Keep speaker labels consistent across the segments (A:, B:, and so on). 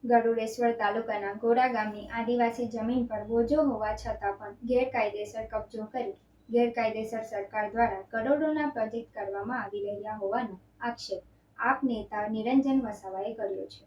A: ગરુડેશ્વર તાલુકાના ગોરા ગામની આદિવાસી જમીન પર બોજો હોવા છતાં પણ ગેરકાયદેસર કબજો કરી ગેરકાયદેસર સરકાર દ્વારા કરોડોના પ્રોજેક્ટ કરવામાં આવી રહ્યા હોવાનો આક્ષેપ આપ નેતા નિરંજન વસાવાએ કર્યો છે।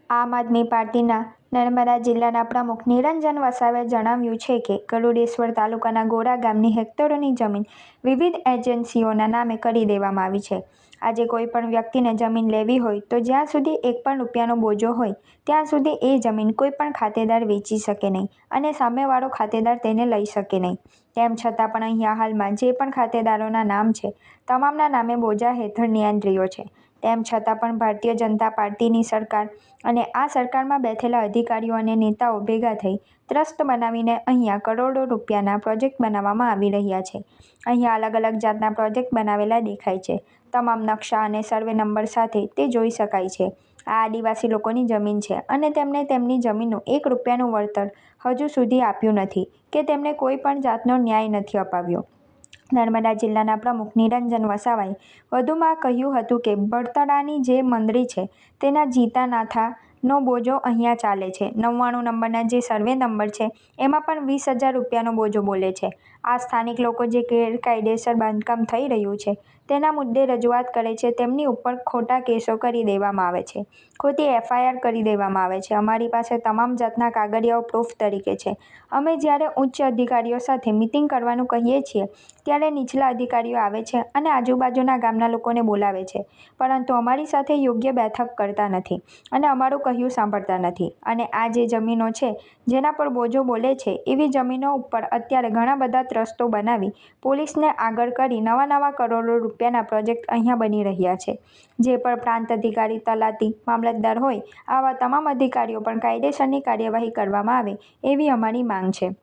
A: આમ આદમી પાર્ટીના નર્મદા જિલ્લાના પ્રમુખ નિરંજન વસાવાએ જણાવ્યું છે કે ગરુડેશ્વર તાલુકાના ગોરા ગામની હેક્ટરોની જમીન વિવિધ એજન્સીઓના નામે કરી દેવામાં આવી છે। આજે કોઈ પણ વ્યક્તિને જમીન લેવી હોય તો જ્યાં સુધી એક પણ રૂપિયાનો બોજો હોય ત્યાં સુધી એ જમીન કોઈ પણ ખાતેદાર વેચી શકે નહીં અને સામેવાળો ખાતેદાર તેને લઈ શકે નહીં। તેમ છતાં પણ અહીંયા હાલમાં જે પણ ખાતેદારોના નામ છે તમામના નામે બોજા હેઠળ નિયંત્રણો છે। તેમ છતાં પણ ભારતીય જનતા પાર્ટીની સરકાર અને આ સરકારમાં બેઠેલા અધિકારીઓ અને નેતાઓ ભેગા થઈ ટ્રસ્ટ બનાવીને અહીંયા કરોડો રૂપિયાના પ્રોજેક્ટ બનાવવામાં આવી રહ્યા છે। અહીંયા અલગ અલગ જાતના પ્રોજેક્ટ બનાવેલા દેખાય છે। તમામ નકશા અને સર્વે નંબર સાથે તે જોઈ શકાય છે। આ આદિવાસી લોકોની જમીન છે અને તેમને તેમની જમીનનું 1 રૂપિયાનું વળતર હજુ સુધી આપ્યું નથી કે તેમને કોઈ પણ જાતનો ન્યાય નથી અપાવ્યો। નર્મદા જિલ્લાના પ્રમુખ નિરંજન વસાવાએ વધુમાં કહ્યું હતું કે બળતરાની જે મંડળી છે તેના જીતા નાથાનો બોજો અહીંયા ચાલે છે। 99 નંબરના જે સર્વે નંબર છે એમાં પણ 20,000 રૂપિયાનો બોજો બોલે છે। આ સ્થાનિક લોકો જે ગેરકાયદેસર બાંધકામ થઈ રહ્યું છે તેના મુદ્દે રજૂઆત કરે છે। તેમની ઉપર ખોટા કેસો કરી દેવામાં આવે છે, ખોટી FIR કરી દેવામાં આવે છે। અમારી પાસે તમામ જાતના કાગળિયાઓ પ્રૂફ તરીકે છે। અમે જ્યારે ઉચ્ચ અધિકારીઓ સાથે મિટિંગ કરવાનું કહીએ છીએ ત્યારે નીચલા અધિકારીઓ આવે છે અને આજુબાજુના ગામના લોકોને બોલાવે છે, પરંતુ અમારી સાથે યોગ્ય બેઠક કરતા નથી અને અમારું કહ્યું સાંભળતા નથી। અને આ જે જમીનો છે જેના પર બોજો બોલે છે એવી જમીનો ઉપર અત્યારે ઘણા બધા ટ્રસ્ટો બનાવી પોલીસને આગળ કરી નવા કરોડો રૂપિયાના પ્રોજેક્ટ અહીંયા બની રહ્યા છે। જે પણ પ્રાંત અધિકારી, તલાટી, મામલતદાર હોય આવા તમામ અધિકારીઓ પણ કાયદેસરની કાર્યવાહી કરવામાં આવે એવી અમારી માંગ છે।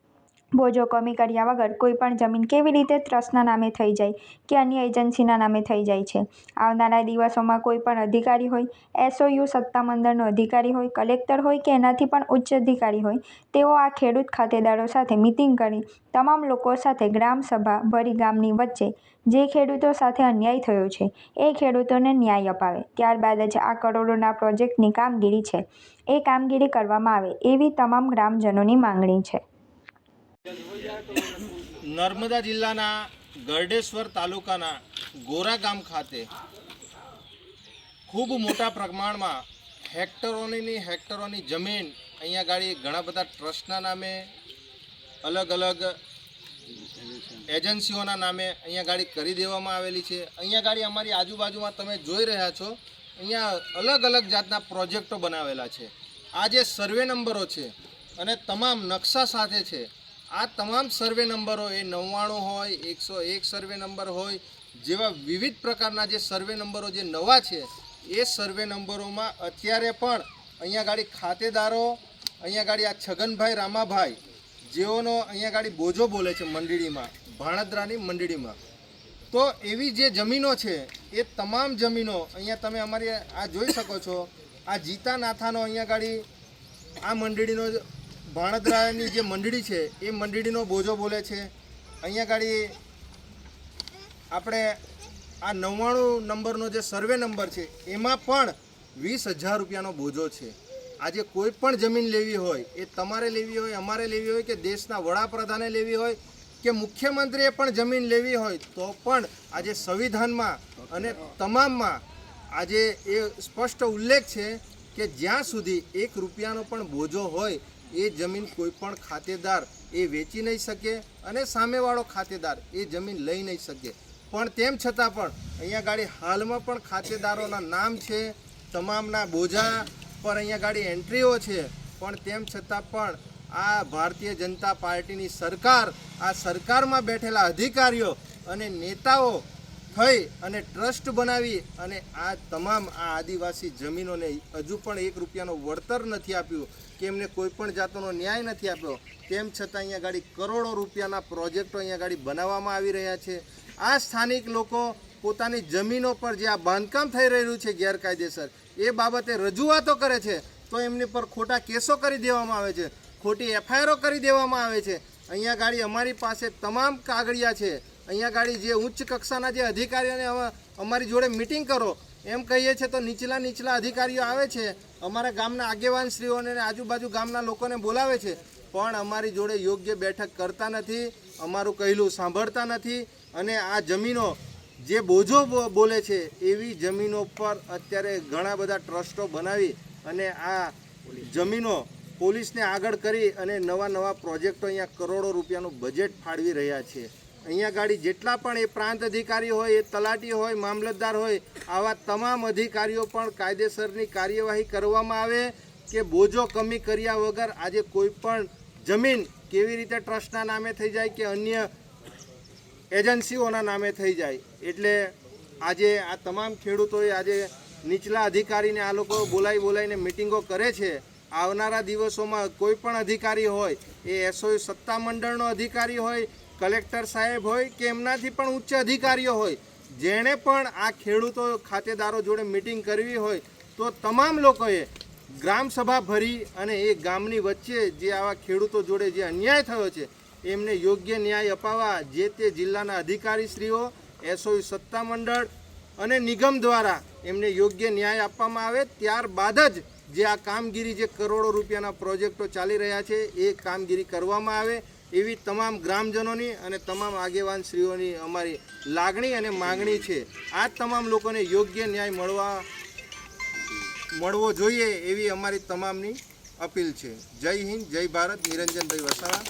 A: બોજો કમી કર્યા વગર કોઈ પણ જમીન કેવી રીતે ટ્રસ્ટના નામે થઈ જાય કે અન્ય એજન્સીના નામે થઈ જાય છે। આવનારા દિવસોમાં કોઈ પણ અધિકારી હોય, SOU સત્તામંડળનો અધિકારી હોય, કલેક્ટર હોય કે એનાથી પણ ઉચ્ચ અધિકારી હોય, તેઓ આ ખેડૂત ખાતેદારો સાથે મિટિંગ કરી તમામ લોકો સાથે ગ્રામસભા ભરી ગામની વચ્ચે જે ખેડૂતો સાથે અન્યાય થયો છે એ ખેડૂતોને ન્યાય અપાવે। ત્યારબાદ જ આ કરોડોના પ્રોજેક્ટની કામગીરી છે એ કામગીરી કરવામાં આવે એવી તમામ ગ્રામજનોની માંગણી છે।
B: નર્મદા જિલ્લાના ગરડેશ્વર તાલુકાના ગોરા ગામ ખાતે ખૂબ મોટા પ્રમાણમાં હેક્ટરોની જમીન અહીંયા ગાડી ઘણા બધા ટ્રસ્ટના નામે, અલગ અલગ એજન્સીઓના નામે અહીંયા ગાડી કરી દેવામાં આવેલી છે। અહીંયા ગાડી અમારી આજુબાજુમાં તમે જોઈ રહ્યા છો, અહીંયા અલગ અલગ જાતના પ્રોજેક્ટો બનાવેલા છે। આ જે સર્વે નંબરો છે અને તમામ નકશા સાથે છે, આ તમામ સર્વે નંબરો એ 99 હોય, 101 સર્વે નંબર હોય, જેવા વિવિધ પ્રકારના જે સર્વે નંબરો જે નવા છે એ સર્વે નંબરોમાં અત્યારે પણ અહીંયા ગાડી ખાતેદારો, અહીંયા ગાડી આ છગનભાઈ રામાભાઈ જેઓનો અહીંયા ગાડી બોજો બોલે છે મંડળીમાં, ભાણદરાની મંડળીમાં। તો એવી જે જમીનો છે એ તમામ જમીનો અહીંયા તમે અમારી આ જોઈ શકો છો। આ જીતા નાથાનો અહીંયા ગાડી આ મંડળીનો ભાણદરાની જે મંડળી છે એ મંડળીનો બોજો બોલે છે। અહીંયા ગાડી આપણે આ 99 નંબરનો જે સર્વે નંબર છે એમાં પણ 20,000 રૂપિયાનો બોજો છે। આજે કોઈ પણ જમીન લેવી હોય, એ તમારે લેવી હોય, અમારે લેવી હોય કે દેશના વડાપ્રધાને લેવી હોય કે મુખ્યમંત્રીએ પણ જમીન લેવી હોય તો પણ આજે સંવિધાનમાં અને તમામમાં આજે એ સ્પષ્ટ ઉલ્લેખ છે કે જ્યાં સુધી 1 રૂપિયાનો પણ બોજો હોય એ જમીન કોઈ પણ ખાતેદાર એ વેચી નહીં શકે અને સામેવાળો ખાતેદાર એ જમીન લઈ નહીં શકે। પણ તેમ છતાં પણ અહીંયા ગાડી હાલમાં પણ ખાતેદારોના નામ છે, તમામના બોજા પર અહીંયા ગાડી એન્ટ્રીઓ છે, પણ તેમ છતાં પણ આ ભારતીય જનતા પાર્ટીની સરકાર, આ સરકારમાં બેઠેલા અધિકારીઓ અને નેતાઓ થઈ અને ટ્રસ્ટ બનાવી અને આ તમામ આ આદિવાસી જમીનોને હજુ પણ 1 રૂપિયાનો વળતર નથી આપ્યું કે એમને કોઈ પણ જાતનો ન્યાય નથી આપ્યો। તેમ છતાં અહીંયા ગાડી કરોડો રૂપિયાના પ્રોજેક્ટો અહીંયા ગાડી બનાવવામાં આવી રહ્યા છે। આ સ્થાનિક લોકો પોતાની જમીનો પર જે આ બાંધકામ થઈ રહ્યું છે ગેરકાયદેસર, એ બાબતે રજૂઆતો કરે છે તો એમની પર ખોટા કેસો કરી દેવામાં આવે છે, ખોટી FIR કરી દેવામાં આવે છે। અહીંયા ગાડી અમારી પાસે તમામ કાગળિયા છે। અહીંયા ગાડી જે ઉચ્ચ કક્ષાના જે અધિકારીઓને અમારી જોડે મિટિંગ કરો એમ કહીએ છીએ તો નીચલા અધિકારીઓ આવે છે, અમારા ગામના આગેવાનશ્રીઓને અને આજુબાજુ ગામના લોકોને બોલાવે છે, પણ અમારી જોડે યોગ્ય બેઠક કરતા નથી, અમારું કહેલું સાંભળતા નથી. અને આ જમીનો જે બોજો બોલે છે એવી જમીનો પર અત્યારે ઘણા બધા ટ્રસ્ટો બનાવી અને આ જમીનો પોલીસને આગળ કરી અને નવા પ્રોજેક્ટો અહીંયા કરોડો રૂપિયાનું બજેટ ફાળવી રહ્યા છે. અહીંયા ગાડી જેટલા પણ એ પ્રાંત અધિકારી હોય, એ તલાટી હોય, મામલતદાર હોય, આવા તમામ અધિકારીઓ પણ કાયદેસરની કાર્યવાહી કરવામાં આવે કે બોજો કમી કર્યા વગર આજે કોઈ પણ જમીન કેવી રીતે ટ્રસ્ટના નામે થઈ જાય કે અન્ય એજન્સીઓના નામે થઈ જાય. એટલે આજે આ તમામ ખેડૂતોએ આજે નીચલા અધિકારીને આ લોકો બોલાવીને મિટિંગો કરે છે. આવનારા દિવસોમાં કોઈ પણ અધિકારી હોય, એ એસઓયુ સત્તામંડળનો અધિકારી હોય, કલેક્ટર સાહેબ હોય કે એમનાથી પણ ઉચ્ચ અધિકારીઓ હોય, જેણે પણ આ ખેડૂતો ખાતેદારો જોડે મિટિંગ કરવી હોય તો તમામ લોકોએ ગ્રામસભા ભરી અને એ ગામની વચ્ચે જે આવા ખેડૂતો જોડે જે અન્યાય થયો છે એમને યોગ્ય ન્યાય અપાવવા જે તે જિલ્લાના અધિકારીશ્રીઓ, એસઓયુ સત્તામંડળ અને નિગમ દ્વારા એમને યોગ્ય ન્યાય આપવામાં આવે. ત્યારબાદ જ જે આ કામગીરી, જે કરોડો રૂપિયાના પ્રોજેક્ટો ચાલી રહ્યા છે એ કામગીરી કરવામાં આવે એવી તમામ ગ્રામજનોની અને તમામ આગેવાનશ્રીઓની અમારી લાગણી અને માગણી છે. આ તમામ લોકોને યોગ્ય ન્યાય મળવો જોઈએ એવી અમારી તમામની અપીલ છે. જય હિન્દ, જય ભારત. નિરંજનભાઈ વસાવા.